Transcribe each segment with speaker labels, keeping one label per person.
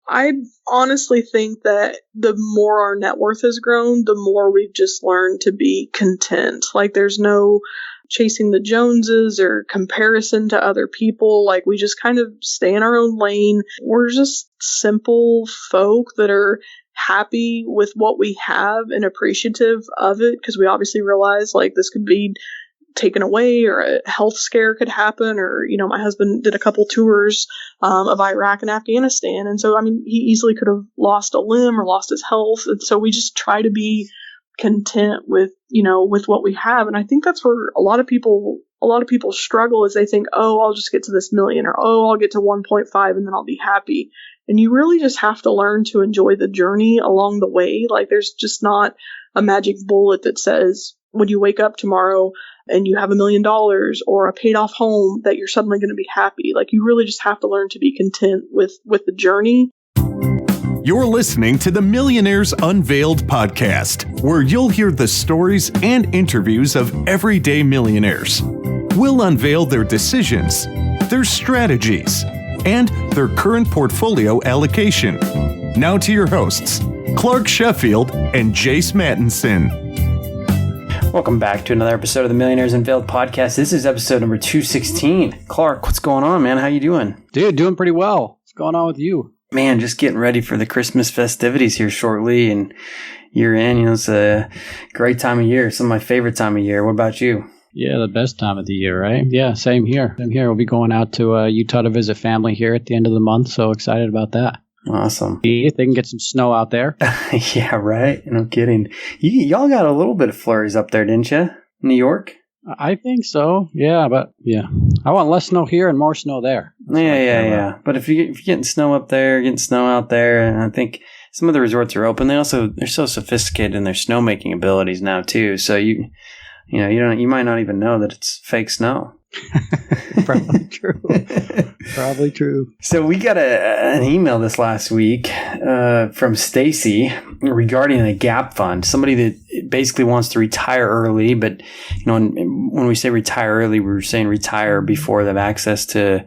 Speaker 1: I honestly think that the more our net worth has grown, the more we've just learned to be content. Like there's no chasing the Joneses or comparison to other people. Like we just kind of stay in our own lane. We're just simple folk that are happy with what we have and appreciative of it, because we obviously realize like this could be taken away or a health scare could happen, or my husband did a couple tours of Iraq and Afghanistan, and so he easily could have lost a limb or lost his health, and so we just try to be content with with what we have. And I think that's where a lot of people struggle, is they think, oh, I'll just get to this million, or oh, I'll get to 1.5 and then I'll be happy. And you really just have to learn to enjoy the journey along the way. Like there's just not a magic bullet that says when you wake up tomorrow and you have $1 million or a paid off home that you're suddenly going to be happy. Like you really just have to learn to be content with the journey.
Speaker 2: You're listening to the Millionaires Unveiled podcast, where you'll hear the stories and interviews of everyday millionaires. We'll unveil their decisions, their strategies, and their current portfolio allocation. Now to your hosts, Clark Sheffield and Jace Mattinson.
Speaker 3: Welcome back to another episode of the Millionaires Unveiled podcast. This is episode number 216. Clark, what's going on, man? How you doing?
Speaker 4: Dude, doing pretty well. What's going on with you?
Speaker 3: Man, just getting ready for the Christmas festivities here shortly, and year end, it's a great time of year. Some of my favorite time of year. What about you?
Speaker 4: Yeah, the best time of the year, right? Yeah, same here. We'll be going out to Utah to visit family here at the end of the month, so excited about that.
Speaker 3: Awesome.
Speaker 4: See if they can get some snow out there.
Speaker 3: Yeah, right. No kidding. Y'all got a little bit of flurries up there, didn't you? New York?
Speaker 4: I think so. Yeah, but yeah. I want less snow here and more snow there.
Speaker 3: Yeah. But if you're getting snow up there, getting snow out there, and I think some of the resorts are open. They're so sophisticated in their snowmaking abilities now too. So you might not even know that it's fake snow.
Speaker 4: Probably true. Probably true.
Speaker 3: So we got an email this last week from Stacy regarding a gap fund. Somebody that basically wants to retire early, but when we say retire early, we're saying retire before they have access to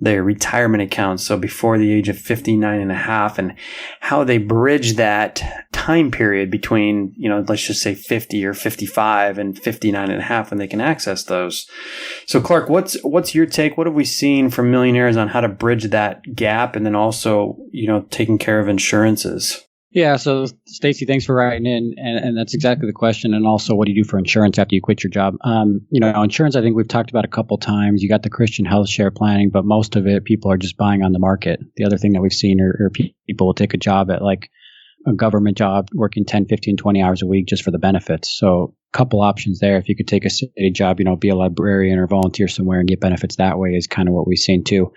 Speaker 3: their retirement accounts. So before the age of 59 and a half, and how they bridge that time period between, let's just say 50 or 55 and 59 and a half when they can access those. So Clark, what's your take? What have we seen from millionaires on how to bridge that gap, and then also, taking care of insurances?
Speaker 4: Yeah, so Stacy, thanks for writing in, and that's exactly the question. And also, what do you do for insurance after you quit your job? Insurance, I think we've talked about a couple times. You got the Christian health share planning, but most of it, people are just buying on the market. The other thing that we've seen are people will take a job at like a government job, working 10, 15, 20 hours a week just for the benefits. So a couple options there. If you could take a city job, be a librarian or volunteer somewhere and get benefits that way is kind of what we've seen too.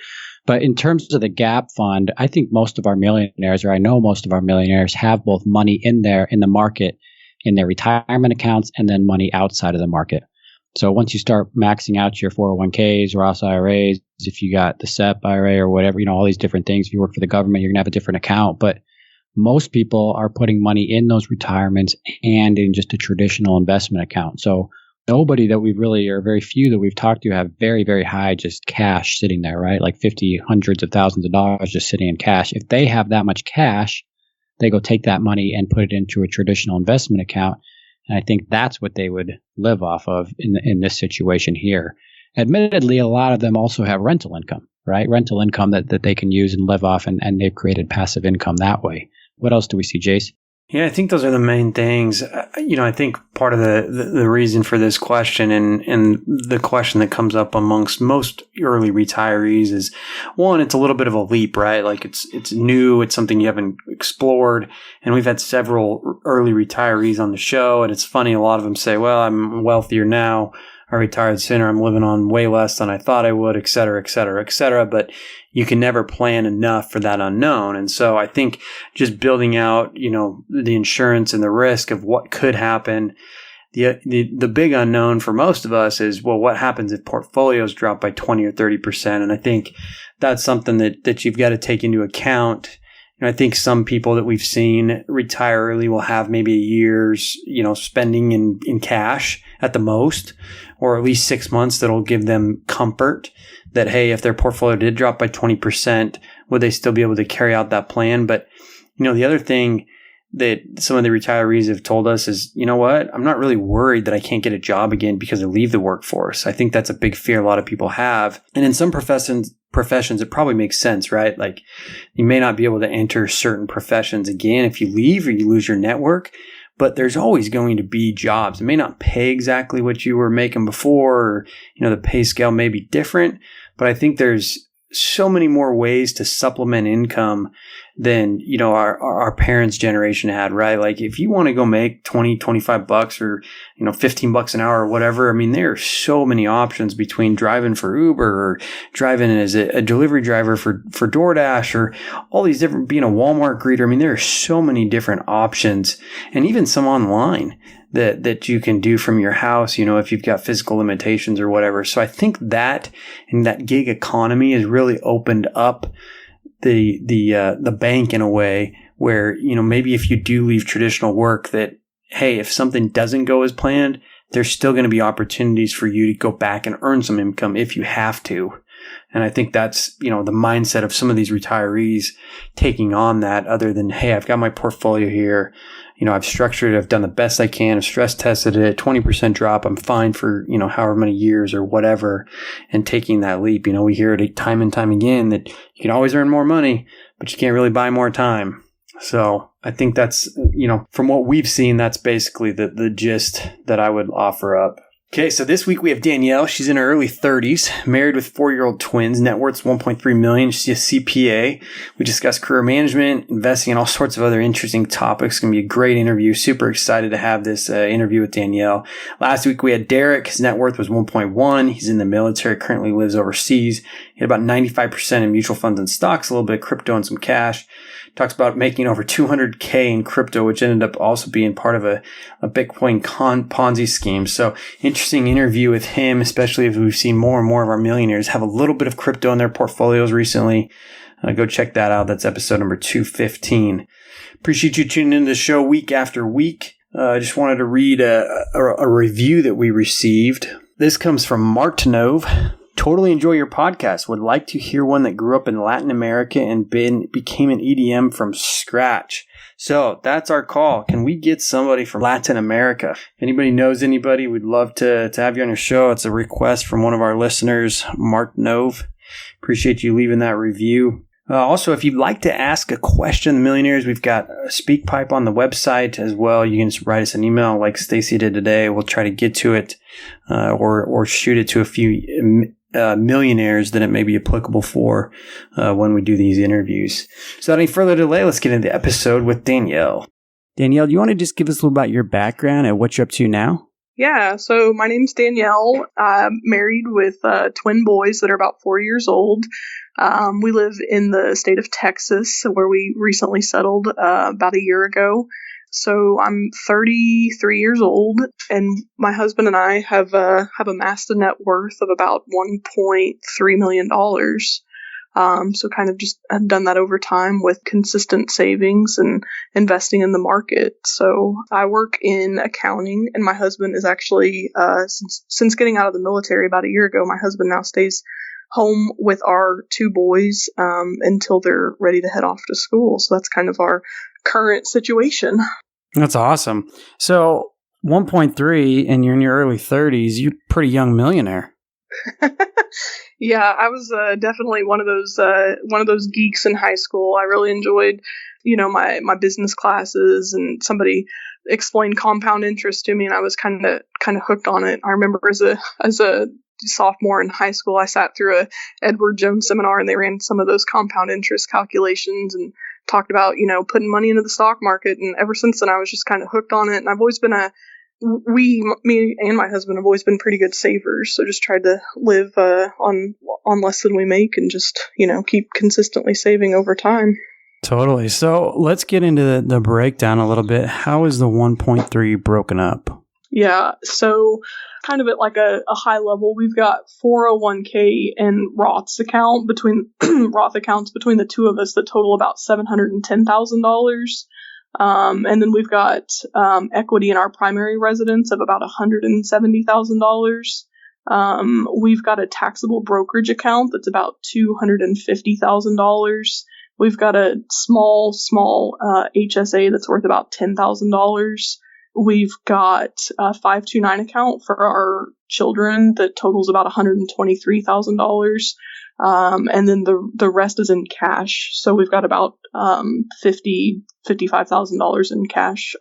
Speaker 4: But in terms of the gap fund, I think most of our millionaires, or I know most of our millionaires, have both money in there in the market, in their retirement accounts, and then money outside of the market. So once you start maxing out your 401ks, Roth IRAs, if you got the SEP IRA or whatever, all these different things, if you work for the government, you're going to have a different account. But most people are putting money in those retirements and in just a traditional investment account. So nobody that we've really, or very few that we've talked to, have very, very high just cash sitting there, right? Like 50, hundreds of thousands of dollars just sitting in cash. If they have that much cash, they go take that money and put it into a traditional investment account. And I think that's what they would live off of in this situation here. Admittedly, a lot of them also have rental income, right? Rental income that they can use and live off, and they've created passive income that way. What else do we see, Jace?
Speaker 3: Yeah, I think those are the main things. I think part of the reason for this question and the question that comes up amongst most early retirees is, one, it's a little bit of a leap, right? Like it's new, it's something you haven't explored. And we've had several early retirees on the show, and it's funny, a lot of them say, well, I'm wealthier now. I retired sooner. I'm living on way less than I thought I would, et cetera, et cetera, et cetera. But you can never plan enough for that unknown. And so I think just building out, the insurance and the risk of what could happen. The big unknown for most of us is, well, what happens if portfolios drop by 20 or 30%? And I think that's something that you've got to take into account I think some people that we've seen retire early will have maybe a year's, spending in cash at the most, or at least 6 months that'll give them comfort that, hey, if their portfolio did drop by 20%, would they still be able to carry out that plan? But, the other thing that some of the retirees have told us is, you know what, I'm not really worried that I can't get a job again because I leave the workforce. I think that's a big fear a lot of people have. And in some professions, it probably makes sense, right? Like you may not be able to enter certain professions again if you leave or you lose your network, but there's always going to be jobs. It may not pay exactly what you were making before, or, the pay scale may be different, but I think there's so many more ways to supplement income than, our parents' generation had, right? Like if you want to go make $20-25 or, $15 an hour or whatever, I mean, there are so many options between driving for Uber or driving as a delivery driver for DoorDash or all these different, being a Walmart greeter. I mean, there are so many different options, and even some online that you can do from your house, if you've got physical limitations or whatever. So I think that and that gig economy has really opened up the bank in a way where, maybe if you do leave traditional work, that, hey, if something doesn't go as planned, there's still going to be opportunities for you to go back and earn some income if you have to. And I think that's, the mindset of some of these retirees taking on that, other than, hey, I've got my portfolio here. I've structured it. I've done the best I can. I've stress tested it. 20% drop. I'm fine for, however many years or whatever. And taking that leap, we hear it time and time again that you can always earn more money, but you can't really buy more time. So I think that's, from what we've seen, that's basically the gist that I would offer up. Okay, so this week we have Danielle. She's in her early 30s, married with 4-year-old twins. Net worth's $1.3 million. She's a CPA. We discuss career management, investing, and all sorts of other interesting topics. It's going to be a great interview. Super excited to have this interview with Danielle. Last week we had Derek. His net worth was 1.1. He's in the military, currently lives overseas. He had about 95% in mutual funds and stocks, a little bit of crypto and some cash. Talks about making over $200K in crypto, which ended up also being part of a Bitcoin Ponzi scheme. So interesting interview with him, especially if we've seen more and more of our millionaires have a little bit of crypto in their portfolios recently. Go check that out. That's episode number 215. Appreciate you tuning into the show week after week. I just wanted to read a review that we received. This comes from Martinov. Totally enjoy your podcast. Would like to hear one that grew up in Latin America and became an EDM from scratch. So that's our call. Can we get somebody from Latin America? If anybody knows anybody, we'd love to have you on your show. It's a request from one of our listeners, Martinov. Appreciate you leaving that review. Also, if you'd like to ask a question, the Millionaires, we've got a SpeakPipe on the website as well. You can just write us an email like Stacy did today. We'll try to get to it or shoot it to a few millionaires that it may be applicable for when we do these interviews. So without any further delay, let's get into the episode with Danielle. Danielle, do you want to just give us a little about your background and what you're up to now?
Speaker 1: Yeah, so my name's Danielle. I'm married with twin boys that are about 4 years old. We live in the state of Texas, where we recently settled about a year ago. So I'm 33 years old, and my husband and I have amassed a net worth of about $1.3 million. So kind of just have done that over time with consistent savings and investing in the market. So I work in accounting, and my husband is actually, since getting out of the military about a year ago, my husband now stays home with our two boys until they're ready to head off to school. So that's kind of our current situation.
Speaker 3: That's awesome. So 1.3 and you're in your early 30s, you're a pretty young millionaire.
Speaker 1: Yeah, I was definitely one of those geeks in high school. I really enjoyed, my business classes, and somebody explained compound interest to me, and I was kind of hooked on it. I remember as a sophomore in high school, I sat through a Edward Jones seminar, and they ran some of those compound interest calculations and talked about, putting money into the stock market. And ever since then, I was just kind of hooked on it. And I've always been me and my husband have always been pretty good savers. So just tried to live on less than we make and just, keep consistently saving over time.
Speaker 3: Totally. So let's get into the breakdown a little bit. How is the 1.3 broken up?
Speaker 1: Yeah. So kind of at like a high level, we've got 401k and Roth's account Roth accounts between the two of us that total about $710,000. And then we've got equity in our primary residence of about $170,000. We've got a taxable brokerage account that's about $250,000. We've got a small HSA that's worth about $10,000. We've got a 529 account for our children that totals about $123,000. And then the rest is in cash. So we've got about $55,000 in cash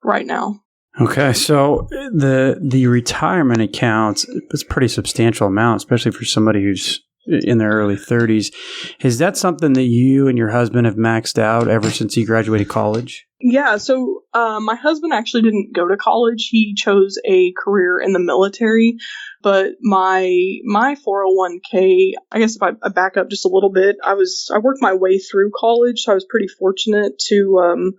Speaker 1: right now.
Speaker 3: Okay, so the retirement accounts, it's a pretty substantial amount, especially for somebody who's in their early 30s. Is that something that you and your husband have maxed out ever since he graduated college?
Speaker 1: Yeah, so my husband actually didn't go to college. He chose a career in the military. But my 401k, I guess if I back up just a little bit, I worked my way through college, so I was pretty fortunate to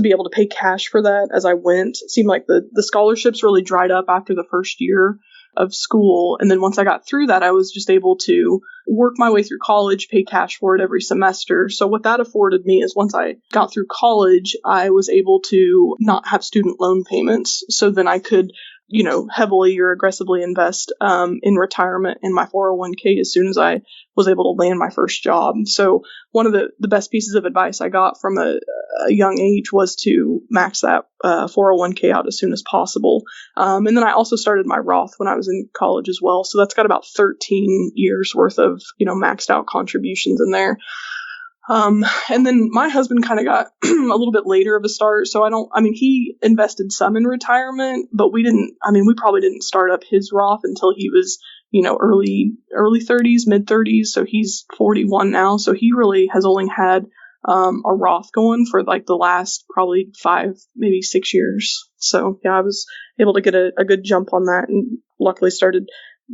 Speaker 1: be able to pay cash for that as I went. It seemed like the scholarships really dried up after the first year of school. And then once I got through that, I was just able to work my way through college, pay cash for it every semester. So what that afforded me is once I got through college, I was able to not have student loan payments. So then I could, heavily or aggressively invest in retirement in my 401k as soon as I was able to land my first job. So one of the best pieces of advice I got from a young age was to max that 401k out as soon as possible. And then I also started my Roth when I was in college as well. So that's got about 13 years worth of, maxed out contributions in there. And then my husband kind of got a little bit later of a start. So he invested some in retirement, but we probably didn't start up his Roth until he was, early 30s, mid 30s. So he's 41 now. So he really has only had, a Roth going for like the last probably 5, maybe 6 years. So yeah, I was able to get a good jump on that and luckily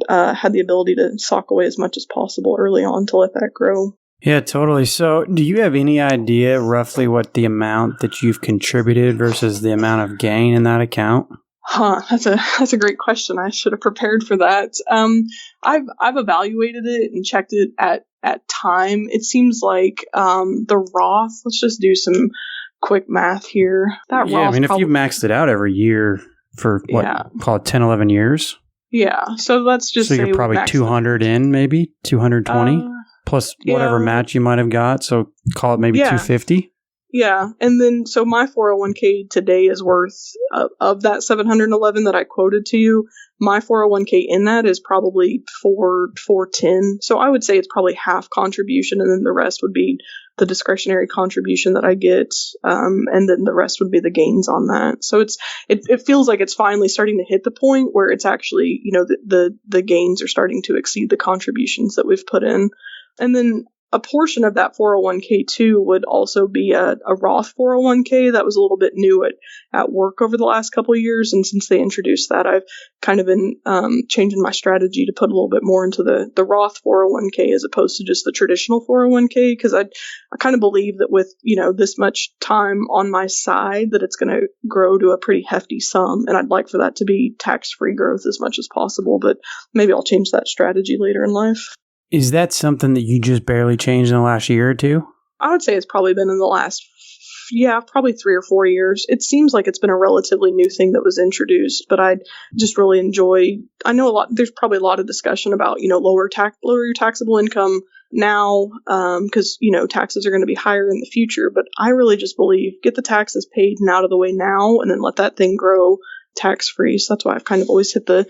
Speaker 1: had the ability to sock away as much as possible early on to let that grow.
Speaker 3: Yeah, totally. So do you have any idea roughly what the amount that you've contributed versus the amount of gain in that account?
Speaker 1: That's a great question. I should have prepared for that. I've evaluated it and checked it at time. It seems like the Roth, let's just do some quick math here.
Speaker 3: If you've maxed it out every year for call it 10, 11 years.
Speaker 1: Yeah. So let's just say
Speaker 3: you're probably 200 in, maybe 220. Plus whatever match you might have got. So call it maybe 250.
Speaker 1: Yeah. And then, so my 401k today is worth, of that 711 that I quoted to you, my 401k in that is probably 410. So I would say it's probably half contribution. And then the rest would be the discretionary contribution that I get. And then the rest would be the gains on that. So it feels like it's finally starting to hit the point where it's actually, the gains are starting to exceed the contributions that we've put in. And then a portion of that 401k too would also be a Roth 401k that was a little bit new at work over the last couple of years. And since they introduced that, I've kind of been changing my strategy to put a little bit more into the Roth 401k as opposed to just the traditional 401k, because I kind of believe that with, this much time on my side that it's going to grow to a pretty hefty sum. And I'd like for that to be tax-free growth as much as possible. But maybe I'll change that strategy later in life.
Speaker 3: Is that something that you just barely changed in the last year or two?
Speaker 1: I would say it's probably been in the last, probably 3 or 4 years. It seems like it's been a relatively new thing that was introduced, but I just really enjoy, I know there's probably a lot of discussion about, lower your taxable income now, because, taxes are going to be higher in the future. But I really just believe get the taxes paid and out of the way now, and then let that thing grow tax-free. So that's why I've kind of always hit the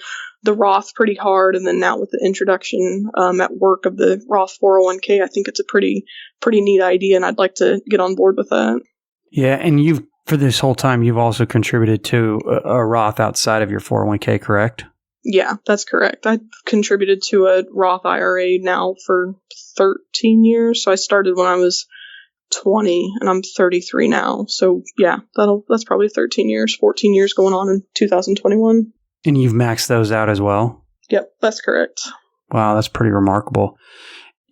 Speaker 1: Roth pretty hard. And then now with the introduction at work of the Roth 401k, I think it's a pretty neat idea. And I'd like to get on board with that. Yeah.
Speaker 3: And for this whole time, you've also contributed to a Roth outside of your 401k, correct?
Speaker 1: Yeah, that's correct. I contributed to a Roth IRA now for 13 years. So I started when I was 20 and I'm 33 now. So yeah, that's probably 13 years, 14 years going on in 2021.
Speaker 3: And you've maxed those out as well?
Speaker 1: Yep, that's correct.
Speaker 3: Wow, that's pretty remarkable.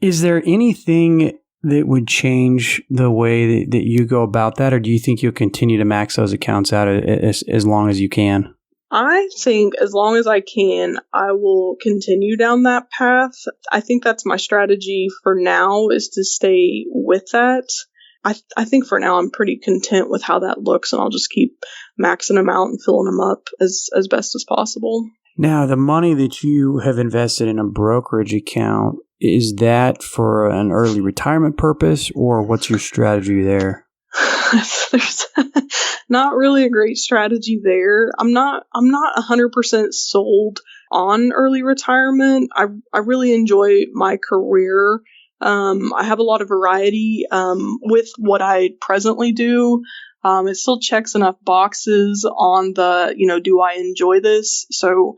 Speaker 3: Is there anything that would change the way that you go about that, or do you think you'll continue to max those accounts out as long as you can?
Speaker 1: I think as long as I can, I will continue down that path. I think that's my strategy for now, is to stay with that. I think for now I'm pretty content with how that looks, and I'll just keep maxing them out and filling them up as best as possible.
Speaker 3: Now, the money that you have invested in a brokerage account, is that for an early retirement purpose, or what's your strategy there?
Speaker 1: There's not really a great strategy there. I'm not 100% sold on early retirement. I really enjoy my career. I have a lot of variety with what I presently do. It still checks enough boxes on the, do I enjoy this? So,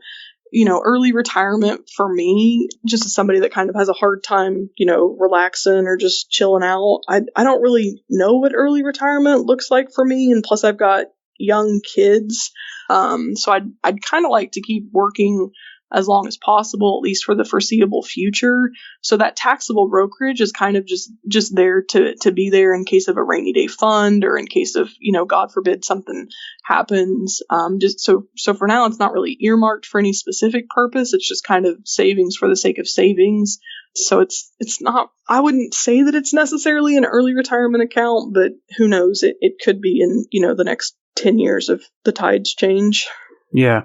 Speaker 1: early retirement for me, just as somebody that kind of has a hard time, relaxing or just chilling out, I don't really know what early retirement looks like for me. And plus I've got young kids. So I'd kind of like to keep working as long as possible, at least for the foreseeable future. So that taxable brokerage is kind of just there to be there in case of a rainy day fund, or in case of, God forbid something happens. Just so for now, it's not really earmarked for any specific purpose. It's just kind of savings for the sake of savings. So it's not, I wouldn't say that it's necessarily an early retirement account, but who knows, it could be in, the next 10 years if the tides change.
Speaker 3: Yeah.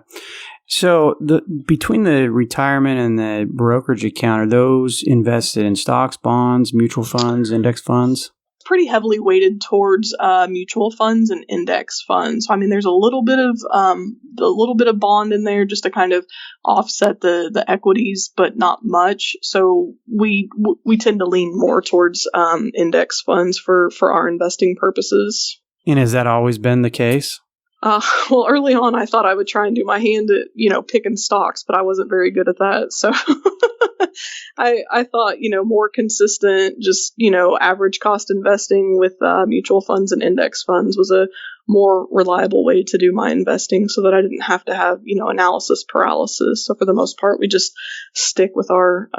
Speaker 3: So between the retirement and the brokerage account, are those invested in stocks, bonds, mutual funds, index funds?
Speaker 1: Pretty heavily weighted towards mutual funds and index funds. So, I mean, there's a little bit of bond in there just to kind of offset the equities, but not much. So we tend to lean more towards index funds for our investing purposes.
Speaker 3: And has that always been the case?
Speaker 1: Well, early on, I thought I would try and do my hand at, picking stocks, but I wasn't very good at that. So I thought, more consistent, just, average cost investing with mutual funds and index funds was a more reliable way to do my investing, so that I didn't have to have, analysis paralysis. So for the most part, we just stick with our,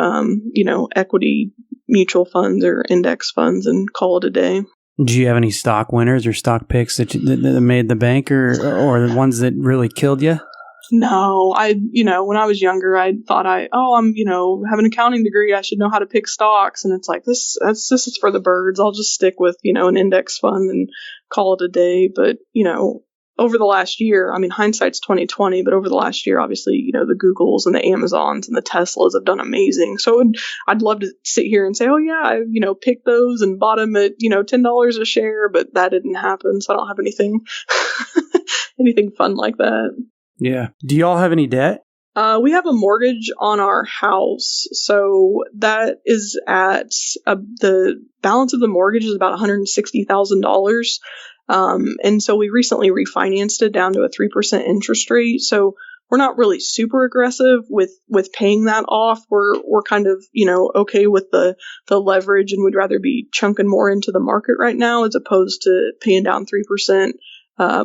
Speaker 1: equity mutual funds or index funds and call it a day.
Speaker 3: Do you have any stock winners or stock picks that made the bank, or the ones that really killed you?
Speaker 1: No, when I was younger, I thought I'm, have an accounting degree. I should know how to pick stocks. And it's like, this is for the birds. I'll just stick with, an index fund and call it a day. But, over the last year, I mean, hindsight's 2020, but over the last year, obviously, the Googles and the Amazons and the Teslas have done amazing. So I'd love to sit here and say, oh yeah, I, picked those and bought them at, $10 a share, but that didn't happen. So I don't have anything fun like that.
Speaker 3: Yeah. Do y'all have any debt?
Speaker 1: We have a mortgage on our house. So that is at the balance of the mortgage is about $160,000. And so we recently refinanced it down to a 3% interest rate. So we're not really super aggressive with paying that off. We're kind of, okay with the leverage, and we'd rather be chunking more into the market right now as opposed to paying down 3%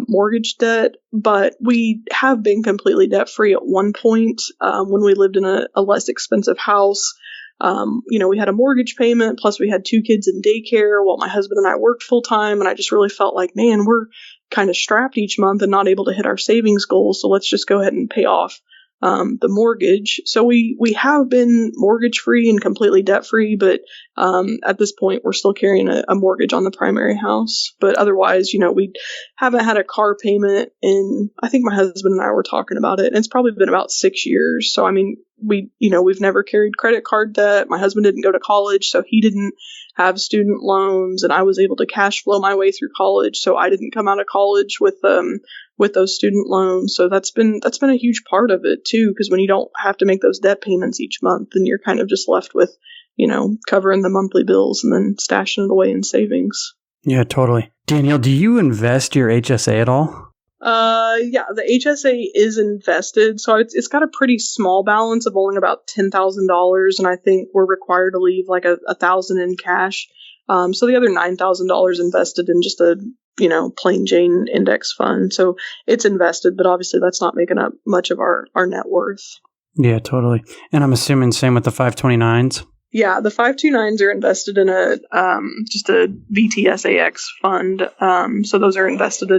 Speaker 1: mortgage debt. But we have been completely debt free at one point when we lived in a less expensive house. We had a mortgage payment, plus we had 2 kids in daycare while my husband and I worked full time. And I just really felt like, man, we're kind of strapped each month and not able to hit our savings goals. So let's just go ahead and pay off the mortgage. So we have been mortgage free and completely debt free, but at this point we're still carrying a mortgage on the primary house. But otherwise, we haven't had a car payment in, I think my husband and I were talking about it, and it's probably been about 6 years. So I mean, we've never carried credit card debt. My husband didn't go to college, so he didn't have student loans, and I was able to cash flow my way through college. So I didn't come out of college with those student loans. So that's been a huge part of it too, because when you don't have to make those debt payments each month, then you're kind of just left with, covering the monthly bills and then stashing it away in savings. Yeah,
Speaker 3: totally. Danielle, do you invest your HSA at all?
Speaker 1: Yeah, the HSA is invested. So it's got a pretty small balance of only about $10,000. And I think we're required to leave like $1,000 in cash. So the other $9,000 invested in just a, plain Jane index fund. So it's invested, but obviously that's not making up much of our net worth.
Speaker 3: Yeah, totally. And I'm assuming same with the 529s?
Speaker 1: Yeah, the 529s are invested in just a VTSAX fund. So those are invested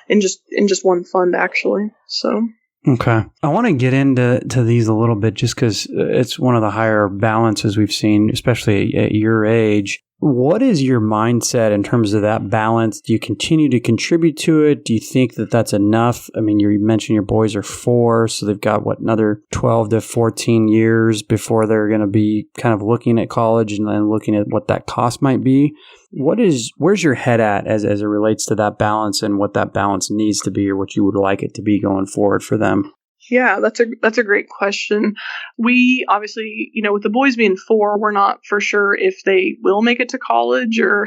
Speaker 1: in just one fund actually. So
Speaker 3: Okay. I want to get into these a little bit just because it's one of the higher balances we've seen, especially at your age. What is your mindset in terms of that balance? Do you continue to contribute to it? Do you think that that's enough? I mean, you mentioned your boys are 4, so they've got, another 12 to 14 years before they're going to be kind of looking at college and then looking at what that cost might be. Where's your head at as it relates to that balance and what that balance needs to be or what you would like it to be going forward for them?
Speaker 1: Yeah, that's a great question. We obviously, with the boys being 4, we're not for sure if they will make it to college or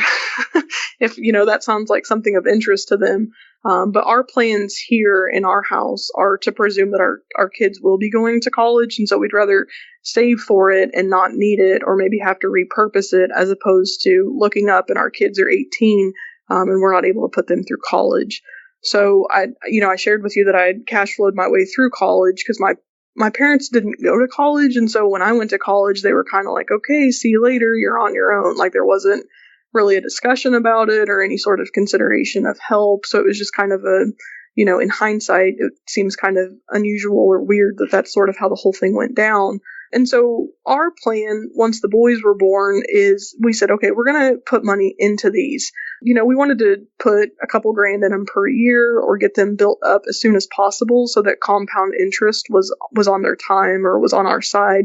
Speaker 1: if, that sounds like something of interest to them. But our plans here in our house are to presume that our kids will be going to college. And so we'd rather save for it and not need it or maybe have to repurpose it as opposed to looking up and our kids are 18 and we're not able to put them through college. So I shared with you that I had cash flowed my way through college because my parents didn't go to college. And so when I went to college, they were kind of like, okay, see you later. You're on your own. Like there wasn't really a discussion about it or any sort of consideration of help. So it was just kind of in hindsight, it seems kind of unusual or weird that that's sort of how the whole thing went down. And so our plan, once the boys were born, is we said, okay, we're going to put money into these. We wanted to put a couple grand in them per year or get them built up as soon as possible so that compound interest was on their time or was on our side.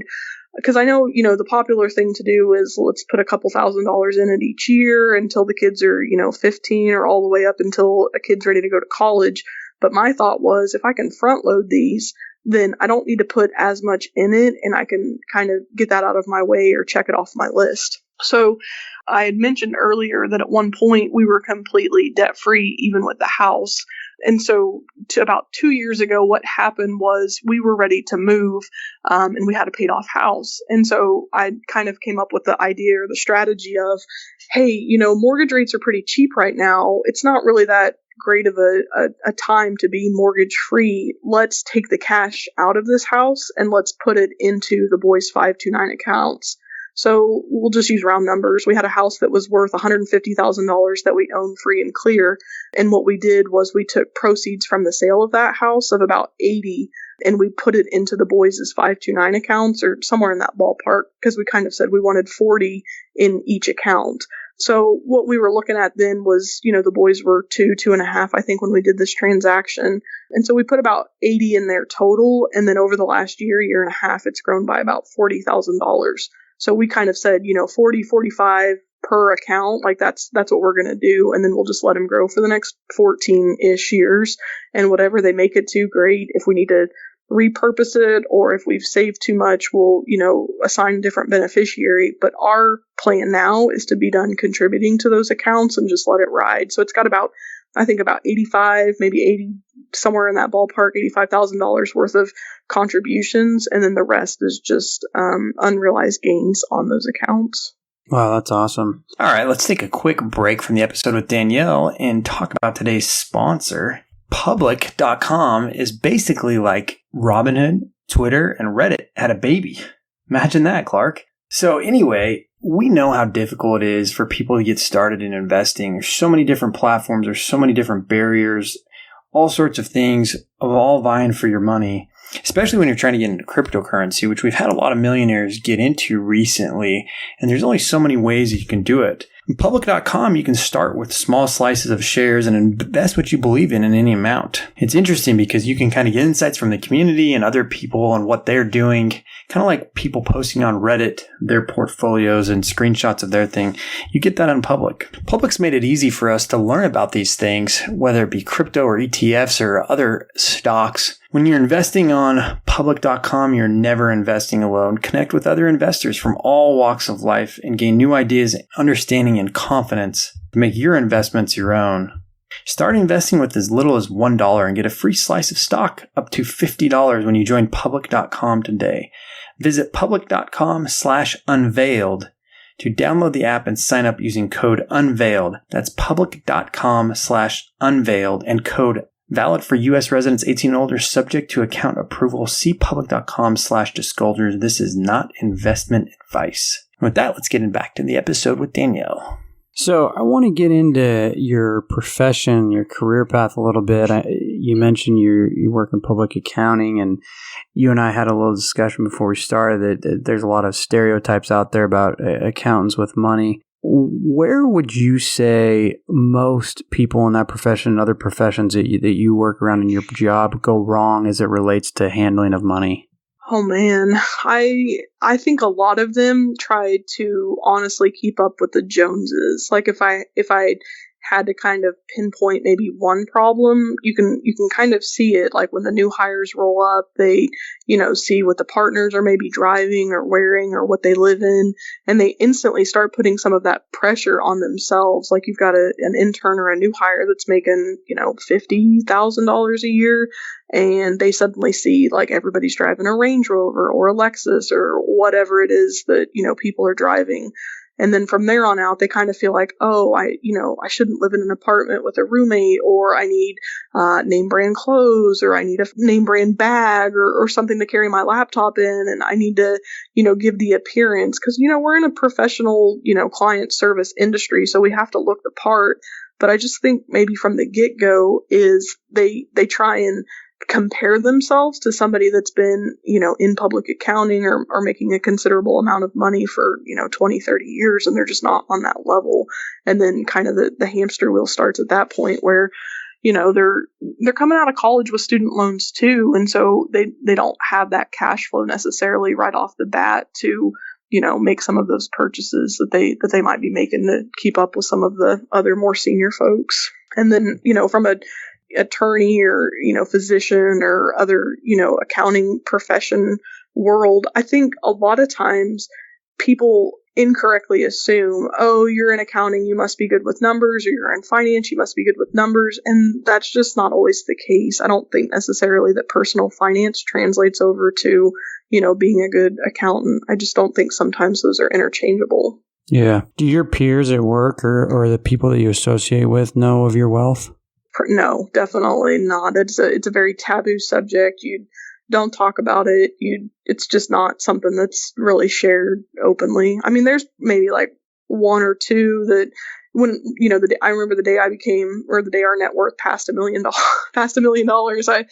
Speaker 1: Because I know, the popular thing to do is let's put a couple $1,000s in it each year until the kids are, 15 or all the way up until a kid's ready to go to college. But my thought was if I can front load these, then I don't need to put as much in it and I can kind of get that out of my way or check it off my list. So I had mentioned earlier that at one point we were completely debt free, even with the house. And so to about 2 years ago, what happened was we were ready to move and we had a paid off house. And so I kind of came up with the idea or the strategy of, hey, mortgage rates are pretty cheap right now. It's not really that great of a time to be mortgage free. Let's take the cash out of this house and let's put it into the boys' 529 accounts. So we'll just use round numbers. We had a house that was worth $150,000 that we own free and clear. And what we did was we took proceeds from the sale of that house of about 80 and we put it into the boys' 529 accounts or somewhere in that ballpark because we kind of said we wanted 40 in each account. So what we were looking at then was, the boys were 2.5, I think, when we did this transaction. And so we put about 80 in there total. And then over the last year and a half, it's grown by about $40,000. So we kind of said, 40, 45 per account. Like that's what we're going to do. And then we'll just let them grow for the next 14-ish years. And whatever they make it to, great. If we need to repurpose it or if we've saved too much, we'll, assign a different beneficiary. But our plan now is to be done contributing to those accounts and just let it ride. So it's got about 85, maybe 80, somewhere in that ballpark, $85,000 worth of contributions. And then the rest is just unrealized gains on those accounts.
Speaker 3: Wow, that's awesome. All right, let's take a quick break from the episode with Danielle and talk about today's sponsor. Public.com is basically like Robinhood, Twitter, and Reddit had a baby. Imagine that, Clark. So anyway, we know how difficult it is for people to get started in investing. There's so many different platforms. There's so many different barriers, all sorts of things of all vying for your money, especially when you're trying to get into cryptocurrency, which we've had a lot of millionaires get into recently. And there's only so many ways that you can do it. In Public.com, you can start with small slices of shares and invest what you believe in any amount. It's interesting because you can kind of get insights from the community and other people and what they're doing, kind of like people posting on Reddit, their portfolios and screenshots of their thing. You get that on Public. Public's made it easy for us to learn about these things, whether it be crypto or ETFs or other stocks. When you're investing on Public.com, you're never investing alone. Connect with other investors from all walks of life and gain new ideas, understanding, and confidence to make your investments your own. Start investing with as little as $1 and get a free slice of stock up to $50 when you join Public.com today. Visit Public.com/unveiled to download the app and sign up using code UNVEILED. That's Public.com/unveiled and code valid for U.S. residents 18 and older, subject to account approval. See Public.com/disclosures. This is not investment advice. With that, let's get back to the episode with Danielle. So I want to get into your profession, your career path a little bit. you mentioned you work in public accounting, and you and I had a little discussion before we started that there's a lot of stereotypes out there about accountants with money. Where would you say most people in that profession and other professions that you work around in your job go wrong as it relates to handling of money?
Speaker 1: Oh man, I think a lot of them try to honestly keep up with the Joneses. Like if I had to kind of pinpoint maybe one problem, you can kind of see it. Like when the new hires roll up, they, see what the partners are maybe driving or wearing or what they live in, and they instantly start putting some of that pressure on themselves. Like you've got an intern or a new hire that's making, $50,000 a year, and they suddenly see like everybody's driving a Range Rover or a Lexus or whatever it is that, people are driving. And then from there on out, they kind of feel like, oh, I shouldn't live in an apartment with a roommate, or I need name brand clothes, or I need a name brand bag or something to carry my laptop in. And I need to, give the appearance because, we're in a professional, client service industry. So we have to look the part. But I just think maybe from the get-go is they try and compare themselves to somebody that's been, in public accounting or making a considerable amount of money for, 20, 30 years, and they're just not on that level. And then kind of the hamster wheel starts at that point where, they're coming out of college with student loans too. And so they don't have that cash flow necessarily right off the bat to, make some of those purchases that they might be making to keep up with some of the other more senior folks. And then, from a attorney or physician or other accounting profession world, I think a lot of times people incorrectly assume, oh, you're in accounting, you must be good with numbers, or you're in finance, you must be good with numbers, and that's just not always the case. I don't think necessarily that personal finance translates over to being a good accountant. I just don't think sometimes those are interchangeable.
Speaker 3: Yeah. Do your peers at work or the people that you associate with know of your wealth?
Speaker 1: No, definitely not. It's a very taboo subject. You don't talk about it. It's just not something that's really shared openly. I mean, there's maybe like one or two that when, I remember the day the day our net worth passed $1 million, I,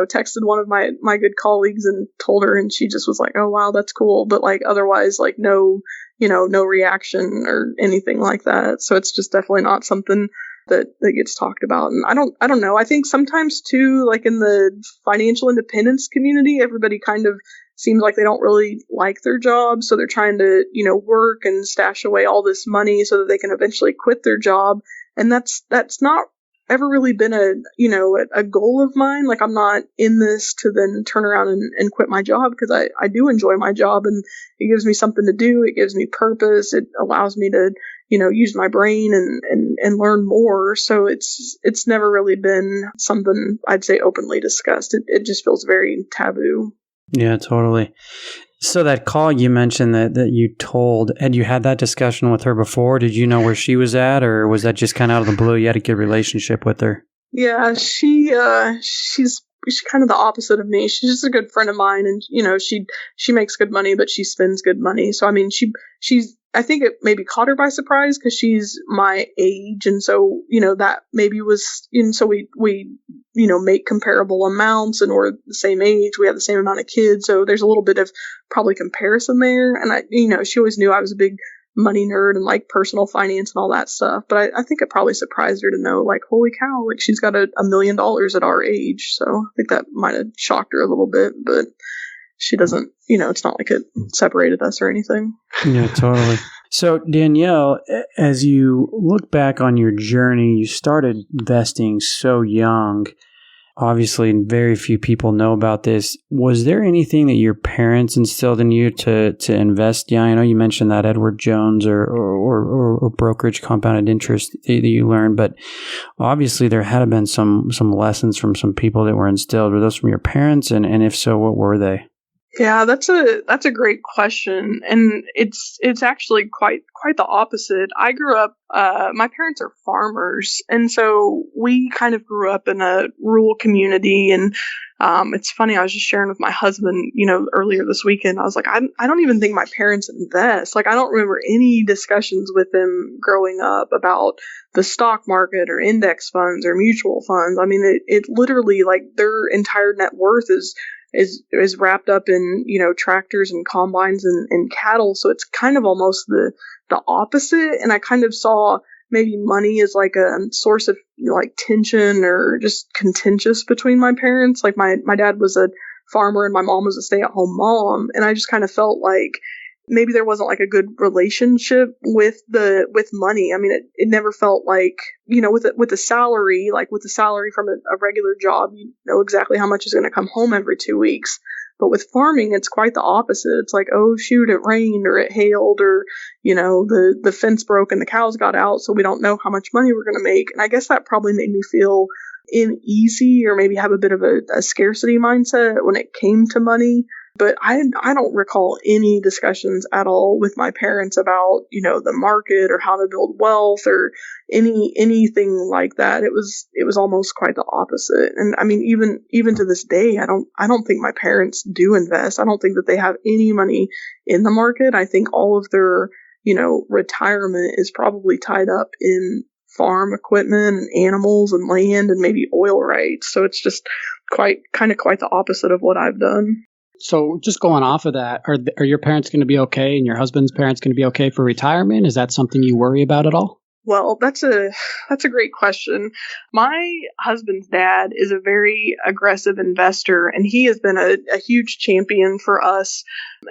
Speaker 1: texted one of my good colleagues and told her, and she just was like, oh, wow, that's cool. But like, otherwise, like no reaction or anything like that. So it's just definitely not something that gets talked about. And I don't know. I think sometimes too, like in the financial independence community, everybody kind of seems like they don't really like their job. So they're trying to, work and stash away all this money so that they can eventually quit their job. And that's not ever really been a goal of mine. Like I'm not in this to then turn around and quit my job, because I do enjoy my job and it gives me something to do. It gives me purpose. It allows me to, use my brain and learn more. So it's never really been something I'd say openly discussed. It just feels very taboo.
Speaker 3: Yeah, totally. So that call you mentioned that you told, had you had that discussion with her before? Did you know where she was at, or was that just kind of out of the blue? You had a good relationship with her?
Speaker 1: Yeah, she's kind of the opposite of me. She's just a good friend of mine, and she makes good money, but she spends good money. So I mean, she's I think it maybe caught her by surprise because she's my age, and so that maybe was, and so we make comparable amounts, and we're the same age. We have the same amount of kids, so there's a little bit of probably comparison there. And she always knew I was a big money nerd and like personal finance and all that stuff. But I think it probably surprised her to know, like, holy cow, like she's got $1 million at our age. So I think that might have shocked her a little bit, but she doesn't, it's not like it separated us or anything.
Speaker 3: Yeah, totally. So Danielle, as you look back on your journey, you started investing so young. Obviously, very few people know about this. Was there anything that your parents instilled in you to invest young? I know you mentioned that Edward Jones or brokerage compounded interest that you learned, but obviously there had been some lessons from some people that were instilled. Were those from your parents? And if so, what were they?
Speaker 1: Yeah, that's a great question, and it's actually quite the opposite. I grew up. My parents are farmers, and so we kind of grew up in a rural community. And it's funny. I was just sharing with my husband, earlier this weekend. I was like, I don't even think my parents invest. Like, I don't remember any discussions with them growing up about the stock market or index funds or mutual funds. I mean, it literally, like, their entire net worth is wrapped up in, tractors and combines and cattle. So it's kind of almost the opposite. And I kind of saw maybe money as like a source of, like, tension or just contentious between my parents. Like, my dad was a farmer and my mom was a stay-at-home mom. And I just kind of felt like maybe there wasn't like a good relationship with money. I mean, it never felt like, with the salary, like with the salary from a regular job, you know exactly how much is going to come home every 2 weeks. But with farming, it's quite the opposite. It's like, oh shoot, it rained or it hailed or, the fence broke and the cows got out, so we don't know how much money we're going to make. And I guess that probably made me feel uneasy or maybe have a bit of a scarcity mindset when it came to money. But I don't recall any discussions at all with my parents about, the market or how to build wealth or anything like that. It was almost quite the opposite. And I mean, even to this day, I don't think my parents do invest. I don't think that they have any money in the market. I think all of their, retirement is probably tied up in farm equipment and animals and land and maybe oil rights. So it's just quite the opposite of what I've done.
Speaker 4: So just going off of that, are your parents going to be okay and your husband's parents going to be okay for retirement? Is that something you worry about at all?
Speaker 1: Well, that's a great question. My husband's dad is a very aggressive investor, and he has been a huge champion for us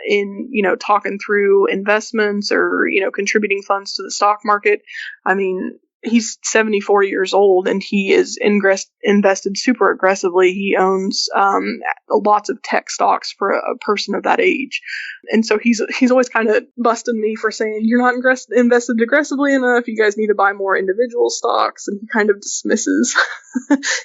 Speaker 1: in, talking through investments or, contributing funds to the stock market. I mean, he's 74 years old and he is invested super aggressively. He owns lots of tech stocks for a person of that age. And so he's always kind of busting me for saying, you're not invested aggressively enough. You guys need to buy more individual stocks. And he kind of dismisses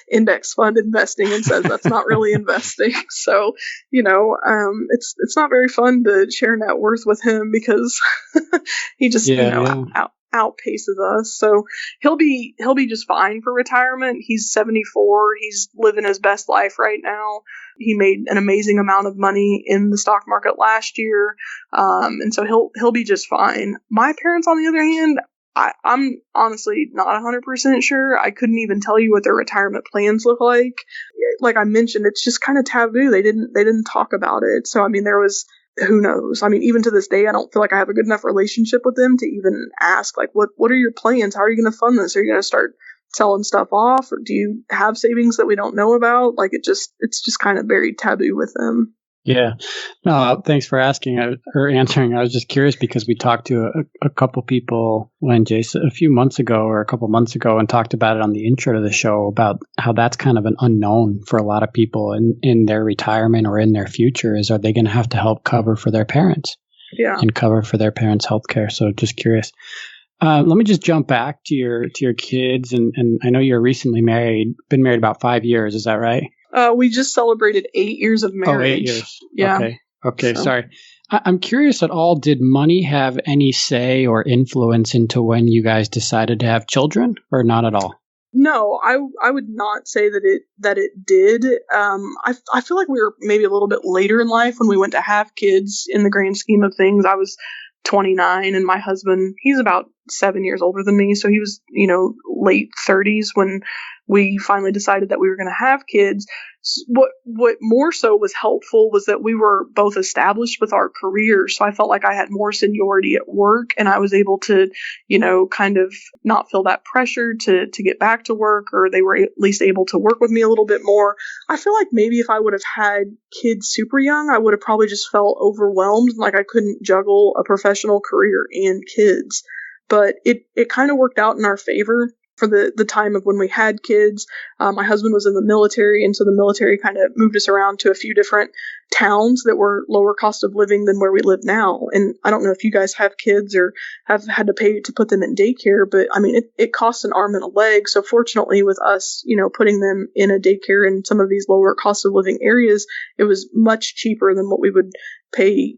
Speaker 1: index fund investing and says that's not really investing. So, it's not very fun to share net worth with him because he just, outpaces us. So he'll be just fine for retirement. He's 74. He's living his best life right now. He made an amazing amount of money in the stock market last year. And so he'll be just fine. My parents, on the other hand, I'm honestly not 100% sure. I couldn't even tell you what their retirement plans look like. Like I mentioned, it's just kind of taboo. They didn't talk about it. So, I mean, who knows? I mean, even to this day, I don't feel like I have a good enough relationship with them to even ask, like, what are your plans? How are you going to fund this? Are you going to start selling stuff off? Or do you have savings that we don't know about? Like, it's just kind of very taboo with them.
Speaker 4: Yeah. No, thanks for asking or answering. I was just curious because we talked to a couple people a few months ago or a couple months ago and talked about it on the intro to the show about how that's kind of an unknown for a lot of people in their retirement or in their future is, are they going to have to help cover for their parents?
Speaker 1: Yeah.
Speaker 4: And cover for their parents' healthcare. So just curious. Let me just jump back to your kids. And I know you're recently married, been married about 5 years. Is that right?
Speaker 1: We just celebrated 8 years of marriage.
Speaker 4: Oh, 8 years.
Speaker 1: Yeah.
Speaker 4: Okay. So. Sorry. I'm curious at all, did money have any say or influence into when you guys decided to have children or not at all?
Speaker 1: No, I would not say that it did. I feel like we were maybe a little bit later in life when we went to have kids in the grand scheme of things. I was 29 and my husband, he's about 7 years older than me. So he was, late 30s when we finally decided that we were going to have kids. What more so was helpful was that we were both established with our careers. So I felt like I had more seniority at work and I was able to, kind of not feel that pressure to get back to work, or they were at least able to work with me a little bit more. I feel like maybe if I would have had kids super young, I would have probably just felt overwhelmed, like I couldn't juggle a professional career and kids. But it kind of worked out in our favor for the time of when we had kids. My husband was in the military, and so the military kind of moved us around to a few different towns that were lower cost of living than where we live now. And I don't know if you guys have kids or have had to pay to put them in daycare, but I mean, it costs an arm and a leg. So fortunately with us, putting them in a daycare in some of these lower cost of living areas, it was much cheaper than what we would pay,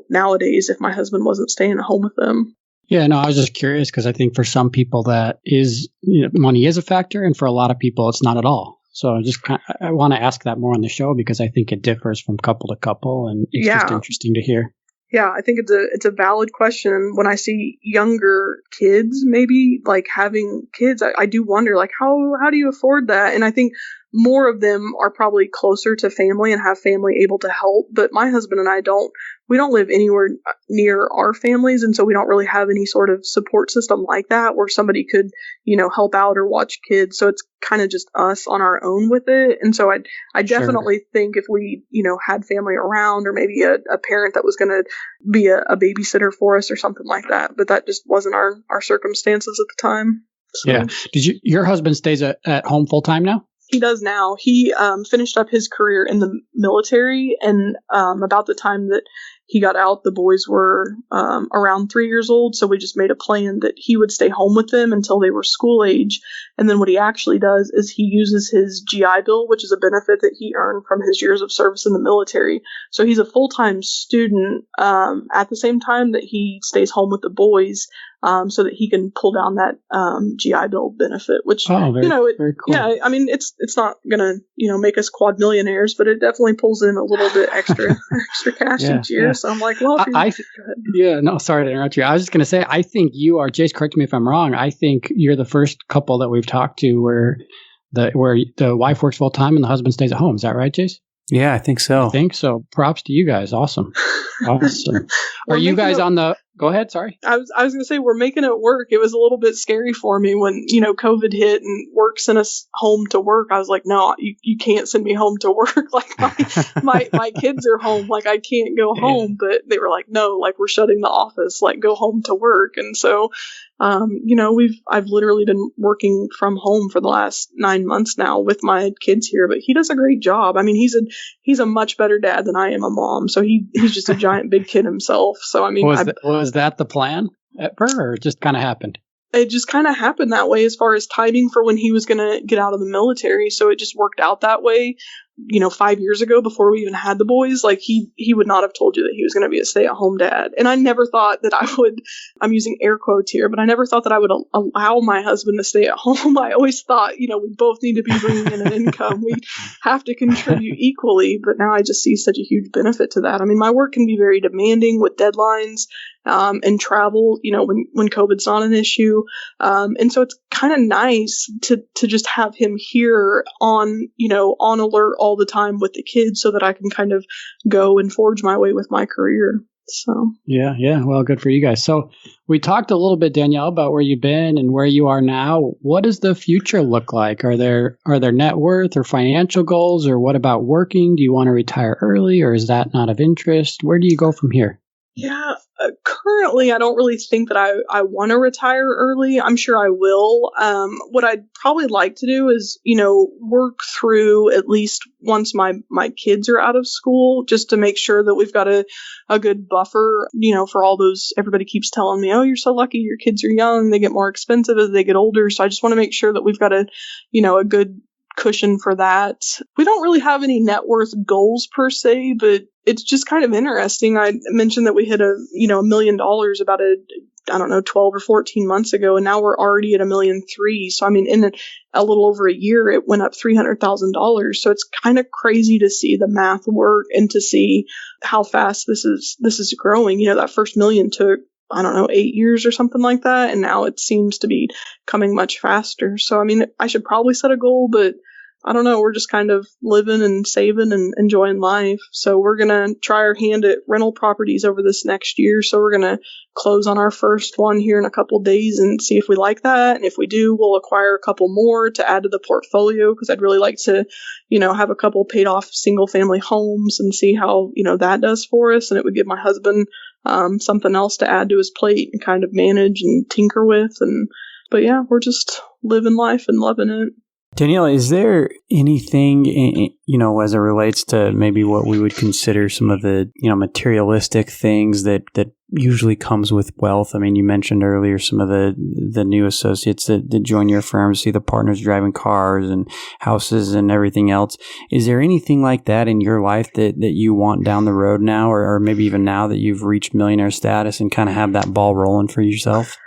Speaker 1: nowadays if my husband wasn't staying at home with them.
Speaker 4: Yeah, no, I was just curious because I think for some people that is, money is a factor, and for a lot of people it's not at all. So I want to ask that more on the show because I think it differs from couple to couple, and it's just interesting to hear.
Speaker 1: Yeah, I think it's a valid question. When I see younger kids, maybe like having kids, I do wonder like how do you afford that? And I think more of them are probably closer to family and have family able to help. But my husband and I we don't live anywhere near our families, and so we don't really have any sort of support system like that where somebody could, help out or watch kids. So it's kind of just us on our own with it. And so I definitely think if we, had family around, or maybe a parent that was going to be a babysitter for us or something like that, but that just wasn't our circumstances at the time. So.
Speaker 4: Yeah. Your husband stays at home full time now?
Speaker 1: He does now. He finished up his career in the military, and about the time that he got out, the boys were around 3 years old, so we just made a plan that he would stay home with them until they were school age. And then what he actually does is he uses his GI Bill, which is a benefit that he earned from his years of service in the military. So he's a full-time student at the same time that he stays home with the boys, so that he can pull down that GI Bill benefit, which, very cool. Yeah, I mean, it's not going to, make us quad millionaires, but it definitely pulls in a little bit extra cash each year. Yeah. So I'm like, well,
Speaker 4: sorry to interrupt you. I was just going to say, I think you are, Jace, correct me if I'm wrong, I think you're the first couple that we've talked to where the wife works full time and the husband stays at home. Is that right, Jace?
Speaker 3: Yeah, I think so.
Speaker 4: I think so. Props to you guys. Awesome. Are you guys on the... Go ahead. Sorry.
Speaker 1: I was going to say, we're making it work. It was a little bit scary for me when, COVID hit and work sent us home to work. I was like, no, you can't send me home to work. Like my kids are home. Like I can't go home, but they were like, no, like we're shutting the office, like go home to work. And so, I've literally been working from home for the last 9 months now with my kids here, but he does a great job. I mean, he's a much better dad than I am a mom. So he's just a giant big kid himself. So, I mean,
Speaker 4: was that the plan or it just kind of happened?
Speaker 1: It just kind of happened that way as far as timing for when he was going to get out of the military. So it just worked out that way. 5 years ago, before we even had the boys, like he would not have told you that he was going to be a stay-at-home dad. And I never thought that I'm using air quotes here, but I never thought that I would allow my husband to stay at home. I always thought, we both need to be bringing in an income. We have to contribute equally. But now I just see such a huge benefit to that. I mean, my work can be very demanding with deadlines and travel, when COVID's not an issue. And so it's kind of nice to just have him here on alert all the time with the kids so that I can kind of go and forge my way with my career. So
Speaker 4: yeah. Well, good for you guys. So we talked a little bit, Danielle, about where you've been and where you are now. What does the future look like? Are there net worth or financial goals, or what about working? Do you want to retire early, or is that not of interest? Where do you go from here?
Speaker 1: Yeah, currently I don't really think that I want to retire early. I'm sure I will. What I'd probably like to do is, work through at least once my kids are out of school, just to make sure that we've got a good buffer, for all those. Everybody keeps telling me, oh, you're so lucky, your kids are young, they get more expensive as they get older. So I just want to make sure that we've got a good cushion for that. We don't really have any net worth goals per se, but it's just kind of interesting. I mentioned that we hit $1 million about 12 or 14 months ago, and now we're already at $1.3 million. So I mean, in a little over a year, it went up $300,000. So it's kind of crazy to see the math work and to see how fast this is growing. That first million took 8 years or something like that. And now it seems to be coming much faster. So, I mean, I should probably set a goal, but I don't know. We're just kind of living and saving and enjoying life. So we're going to try our hand at rental properties over this next year. So we're going to close on our first one here in a couple of days and see if we like that. And if we do, we'll acquire a couple more to add to the portfolio, because I'd really like to, have a couple paid off single family homes and see how, that does for us. And it would give my husband something else to add to his plate and kind of manage and tinker with. But yeah, we're just living life and loving it.
Speaker 3: Danielle, is there anything, as it relates to maybe what we would consider some of the, materialistic things that usually comes with wealth? I mean, you mentioned earlier some of the new associates that join your firm, see the partners driving cars and houses and everything else. Is there anything like that in your life that you want down the road now, or maybe even now that you've reached millionaire status and kind of have that ball rolling for yourself?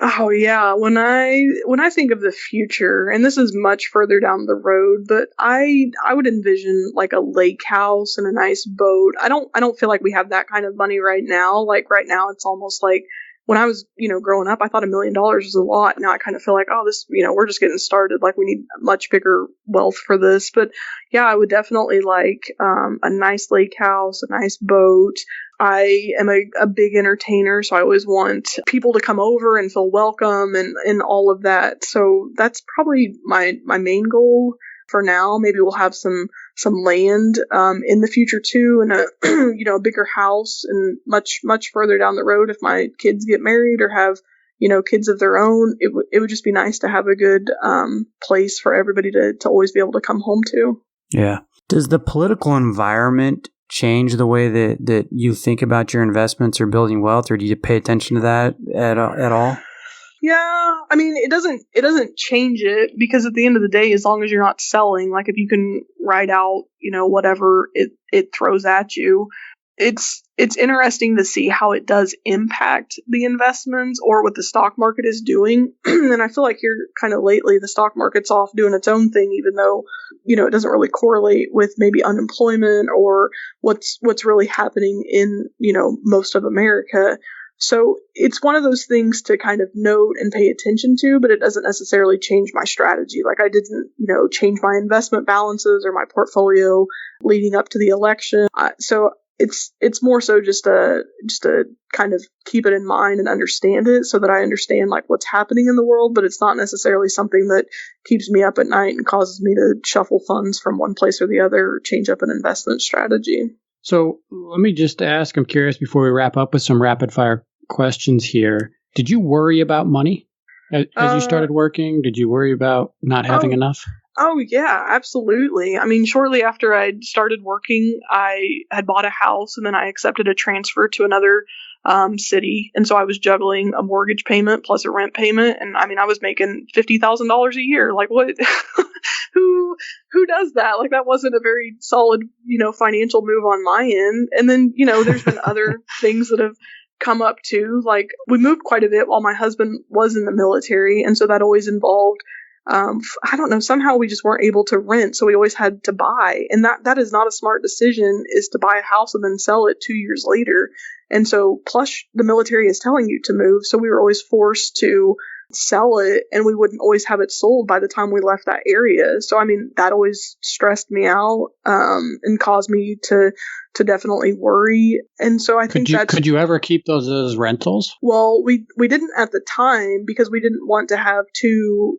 Speaker 1: Oh yeah, when I think of the future, and this is much further down the road, but I would envision like a lake house and a nice boat. I don't feel like we have that kind of money right now. Like right now it's almost like when I was, growing up, I thought $1 million was a lot. Now I kind of feel like, oh, this, we're just getting started. Like we need much bigger wealth for this. But yeah, I would definitely like a nice lake house, a nice boat. I am a big entertainer, so I always want people to come over and feel welcome and all of that. So that's probably my main goal for now. Maybe we'll have some land in the future too, and a a bigger house, and much further down the road, if my kids get married or have kids of their own, it would just be nice to have a good place for everybody to always be able to come home to.
Speaker 3: Yeah. Does the political environment change the way that you think about your investments or building wealth, or do you pay attention to that at all?
Speaker 1: Yeah, I mean, it doesn't change it, because at the end of the day, as long as you're not selling, like if you can ride out, whatever it throws at you, it's interesting to see how it does impact the investments or what the stock market is doing. And I feel like here kind of lately, the stock market's off doing its own thing, even though, it doesn't really correlate with maybe unemployment or what's really happening in, most of America. So it's one of those things to kind of note and pay attention to, but it doesn't necessarily change my strategy. Like I didn't, change my investment balances or my portfolio leading up to the election. So it's more so just a kind of keep it in mind and understand it, so that I understand like what's happening in the world, but it's not necessarily something that keeps me up at night and causes me to shuffle funds from one place or the other or change up an investment strategy.
Speaker 4: So let me just ask, I'm curious before we wrap up with some rapid fire questions here. Did you worry about money as you started working? Did you worry about not having enough?
Speaker 1: Oh, yeah, absolutely. I mean, shortly after I started working, I had bought a house, and then I accepted a transfer to another city. And so I was juggling a mortgage payment plus a rent payment. And I mean, I was making $50,000 a year. Like what, who does that? Like that wasn't a very solid, financial move on my end. And then, there's been other things that have come up too. Like we moved quite a bit while my husband was in the military. And so that always involved, I don't know, somehow we just weren't able to rent. So we always had to buy. And that is not a smart decision, is to buy a house and then sell it 2 years later. And so plus the military is telling you to move. So we were always forced to sell it, and we wouldn't always have it sold by the time we left that area. So I mean, that always stressed me out and caused me to definitely worry. And so I think
Speaker 4: could you ever keep those as rentals?
Speaker 1: Well, we didn't at the time, because we didn't want to have to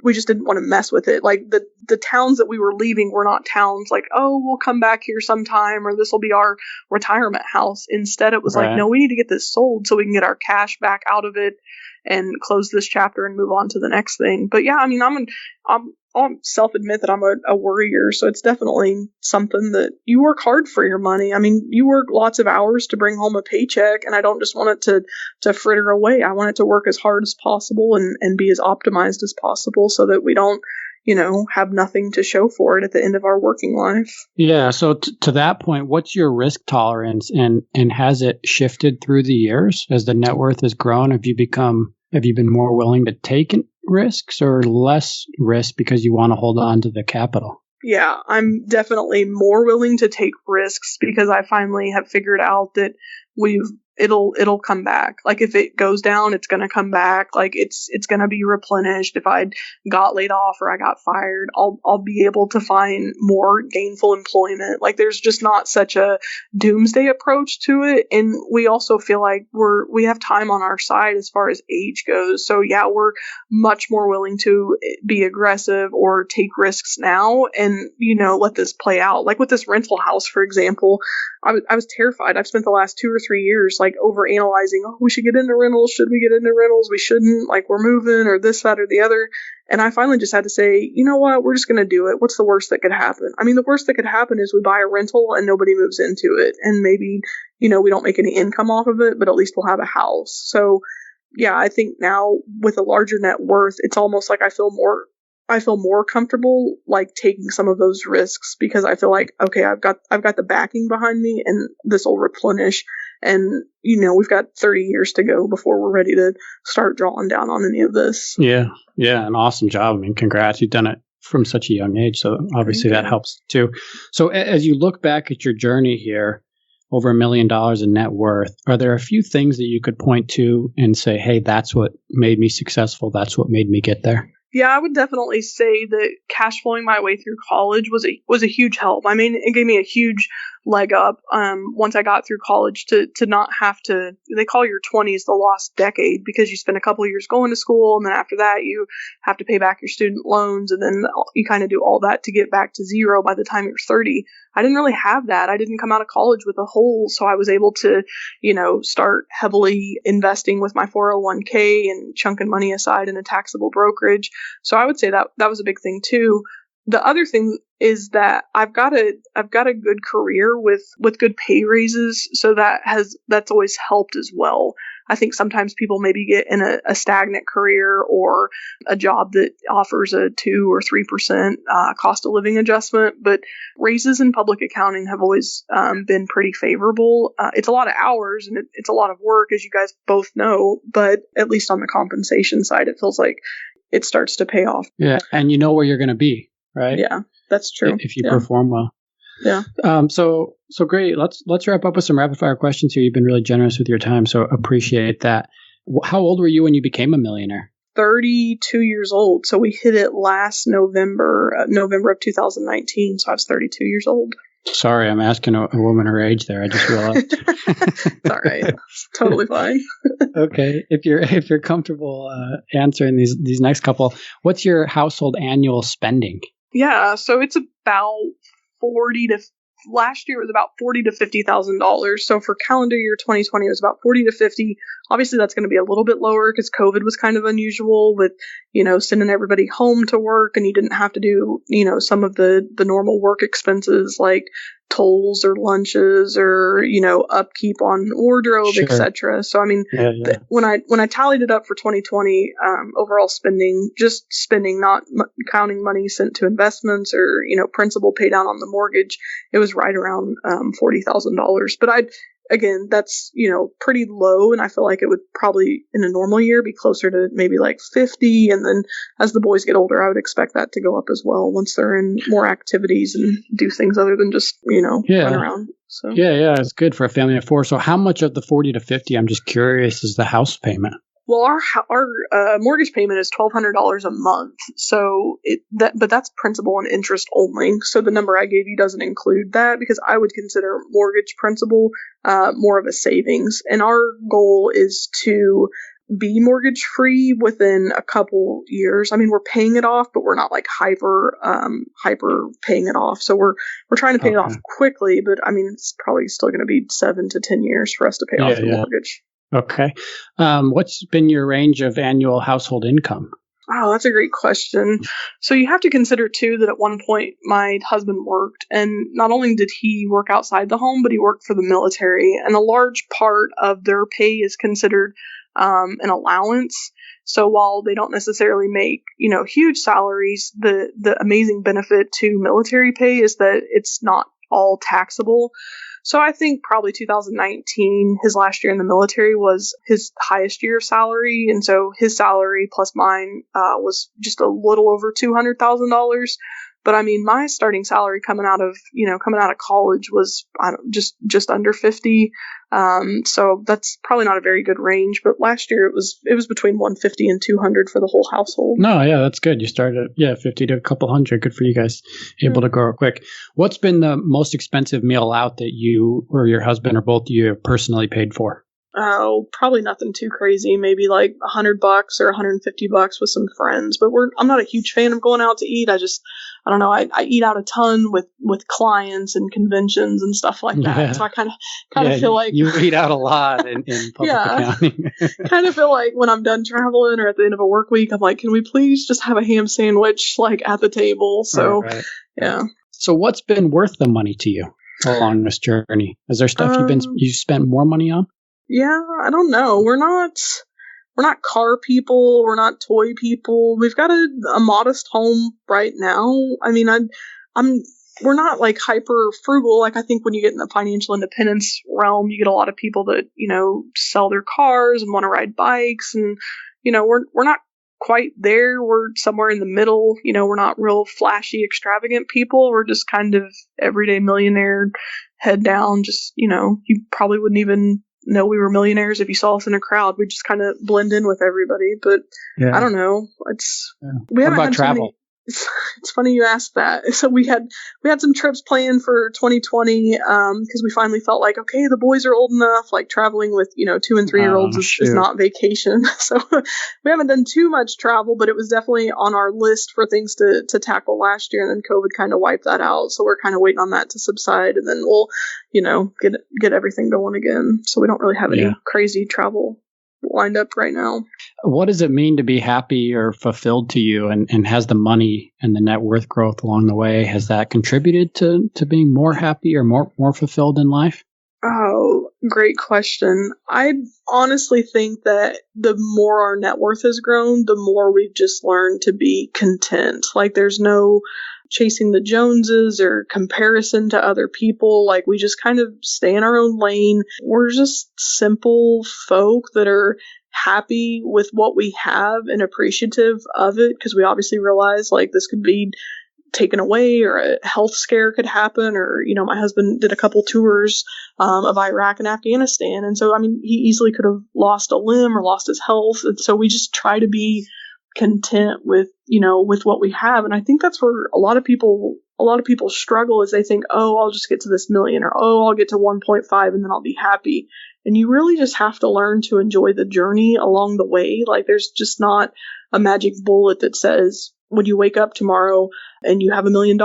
Speaker 1: we just didn't want to mess with it. Like the towns that we were leaving were not towns like, oh, we'll come back here sometime, or this will be our retirement house. Instead, it was like, no, we need to get this sold so we can get our cash back out of it and close this chapter and move on to the next thing. But yeah, I mean, I'll self-admit that I'm a worrier, so it's definitely something that you work hard for your money. I mean, you work lots of hours to bring home a paycheck, and I don't just want it to fritter away. I want it to work as hard as possible and be as optimized as possible, so that we don't, have nothing to show for it at the end of our working life.
Speaker 4: Yeah. So to that point, what's your risk tolerance, and has it shifted through the years as the net worth has grown? Have you been more willing to take risks or less risk because you want to hold on to the capital?
Speaker 1: Yeah, I'm definitely more willing to take risks, because I finally have figured out that it'll come back. Like if it goes down, it's going to come back. Like it's going to be replenished. If I got laid off or I got fired, I'll be able to find more gainful employment. Like there's just not such a doomsday approach to it. And we also feel like we have time on our side as far as age goes. So yeah, we're much more willing to be aggressive or take risks now and, let this play out. Like with this rental house, for example, I was terrified. I've spent the last 2 or 3 years like over analyzing, oh, we should get into rentals. Should we get into rentals? We shouldn't, like we're moving or this, that, or the other. And I finally just had to say, you know what? We're just going to do it. What's the worst that could happen? I mean, the worst that could happen is we buy a rental and nobody moves into it. And maybe, we don't make any income off of it, but at least we'll have a house. So yeah, I think now with a larger net worth, it's almost like I feel more comfortable like taking some of those risks, because I feel like, okay, I've got the backing behind me, and this will replenish And, we've got 30 years to go before we're ready to start drawing down on any of this.
Speaker 4: Yeah. Yeah. An awesome job. I mean, congrats. You've done it from such a young age. So obviously that helps too. So as you look back at your journey here, over $1 million in net worth, are there a few things that you could point to and say, hey, that's what made me successful. That's what made me get there?
Speaker 1: Yeah, I would definitely say that cash flowing my way through college was a huge help. I mean, it gave me a huge leg up once I got through college to not have to. They call your 20s the lost decade because you spend a couple of years going to school, and then after that you have to pay back your student loans, and then you kind of do all that to get back to zero by the time you're 30. I didn't really have that. I didn't come out of college with a hole, so I was able to, start heavily investing with my 401k and chunking money aside in a taxable brokerage. So I would say that was a big thing too. The other thing is that I've got a good career with good pay raises, so that's always helped as well. I think sometimes people maybe get in a stagnant career or a job that offers a 2 or 3% cost of living adjustment, but raises in public accounting have always been pretty favorable. It's a lot of hours and it's a lot of work, as you guys both know, but at least on the compensation side, it feels like it starts to pay off.
Speaker 4: Yeah, and you know where you're going to be, right?
Speaker 1: Yeah, that's true.
Speaker 4: If you perform well.
Speaker 1: Yeah.
Speaker 4: So great. Let's wrap up with some rapid fire questions here. You've been really generous with your time, so appreciate that. How old were you when you became a millionaire?
Speaker 1: 32 years old. So we hit it last November of 2019. So I was 32 years old.
Speaker 4: Sorry, I'm asking a woman her age there. I just realized.
Speaker 1: It's all right. It's totally fine.
Speaker 4: Okay. If you're comfortable answering these next couple, what's your household annual spending?
Speaker 1: Yeah, so it's about last year it was about $40,000 to $50,000. So for calendar year 2020, it was about 40 to 50. Obviously, that's going to be a little bit lower because COVID was kind of unusual with, sending everybody home to work, and you didn't have to do, some of the normal work expenses like tolls or lunches or, upkeep on wardrobe,
Speaker 4: Sure.
Speaker 1: etc. So, I mean, when I tallied it up for 2020, overall spending, not counting money sent to investments or, principal pay down on the mortgage, it was right around $40,000. But again, that's, pretty low. And I feel like it would probably in a normal year be closer to maybe like 50. And then as the boys get older, I would expect that to go up as well once they're in more activities and do things other than just, run around. So
Speaker 4: Yeah. It's good for a family of 4. So how much of the 40 to 50, I'm just curious, is the house payment?
Speaker 1: Well, our mortgage payment is $1,200 a month. So but that's principal and interest only. So the number I gave you doesn't include that because I would consider mortgage principal more of a savings. And our goal is to be mortgage free within a couple years. I mean, we're paying it off, but we're not like hyper paying it off. So we're trying to pay it off quickly, but I mean, it's probably still going to be 7 to 10 years for us to pay off the mortgage.
Speaker 4: Okay. What's been your range of annual household income?
Speaker 1: Oh, that's a great question. So you have to consider, too, that at one point my husband worked, and not only did he work outside the home, but he worked for the military. And a large part of their pay is considered an allowance. So while they don't necessarily make, huge salaries, the amazing benefit to military pay is that it's not all taxable. So I think probably 2019, his last year in the military, was his highest year of salary. And so his salary plus mine was just a little over $200,000. But I mean, my starting salary coming out of college was just under 50. So that's probably not a very good range. But last year it was between 150 and 200 for the whole household.
Speaker 4: No, yeah, that's good. You started at 50 to a couple hundred. Good for you guys. Able to grow quick. What's been the most expensive meal out that you or your husband or both of you have personally paid for?
Speaker 1: Oh, probably nothing too crazy. Maybe like $100 or $150 with some friends. But I'm not a huge fan of going out to eat. I don't know. I eat out a ton with clients and conventions and stuff like that. Yeah. So I kind of feel like
Speaker 4: you eat out a lot in public accounting.
Speaker 1: Kind of feel like when I'm done traveling or at the end of a work week, I'm like, can we please just have a ham sandwich like at the table? So yeah.
Speaker 4: So what's been worth the money to you along this journey? Is there stuff you spent more money on?
Speaker 1: Yeah, I don't know. We're not car people. We're not toy people. We've got a modest home right now. I mean, I'm we're not like hyper frugal. Like I think when you get in the financial independence realm, you get a lot of people that, sell their cars and want to ride bikes. And, we're not quite there. We're somewhere in the middle. We're not real flashy, extravagant people. We're just kind of everyday millionaire, head down. Just, you probably wouldn't even know we were millionaires if you saw us in a crowd. We just kind of blend in with everybody. But yeah. I don't know. We haven't had travel. It's funny you asked that. So we had some trips planned for 2020 because we finally felt like, okay, the boys are old enough. Like traveling with 2 and 3 year olds is not vacation. So we haven't done too much travel, but it was definitely on our list for things to tackle last year. And then COVID kind of wiped that out. So we're kind of waiting on that to subside, and then we'll get everything going again. So we don't really have any crazy travel lined up right now.
Speaker 4: What does it mean to be happy or fulfilled to you? And has the money and the net worth growth along the way, has that contributed to being more happy or more fulfilled in life?
Speaker 1: Oh, great question. I honestly think that the more our net worth has grown, the more we've just learned to be content. Like there's no chasing the Joneses or comparison to other people. Like we just kind of stay in our own lane. We're just simple folk that are happy with what we have and appreciative of it, because we obviously realize like this could be taken away or a health scare could happen, or my husband did a couple tours of Iraq and Afghanistan, and so he easily could have lost a limb or lost his health, and so we just try to be content with what we have. And I think that's where a lot of people struggle, is they think, oh, I'll just get to this million, or oh, I'll get to 1.5 and then I'll be happy. And you really just have to learn to enjoy the journey along the way. Like there's just not a magic bullet that says when you wake up tomorrow and you have $1 million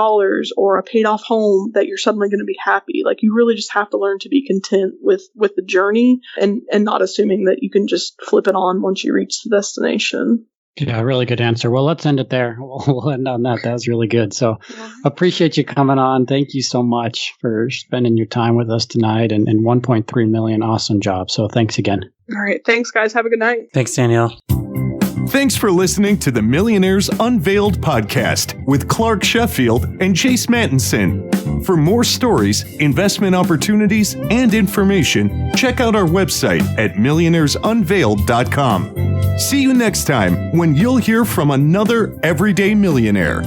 Speaker 1: or a paid off home that you're suddenly going to be happy. Like you really just have to learn to be content with the journey and not assuming that you can just flip it on once you reach the destination.
Speaker 4: Yeah, really good answer. Well, let's end it there. We'll end on that. That was really good. So appreciate you coming on. Thank you so much for spending your time with us tonight, and 1.3 million. Awesome job. So thanks again.
Speaker 1: All right. Thanks, guys. Have a good night.
Speaker 3: Thanks, Danielle.
Speaker 2: Thanks for listening to the Millionaires Unveiled podcast with Clark Sheffield and Chase Mattinson. For more stories, investment opportunities, and information, check out our website at millionairesunveiled.com. See you next time when you'll hear from another everyday millionaire.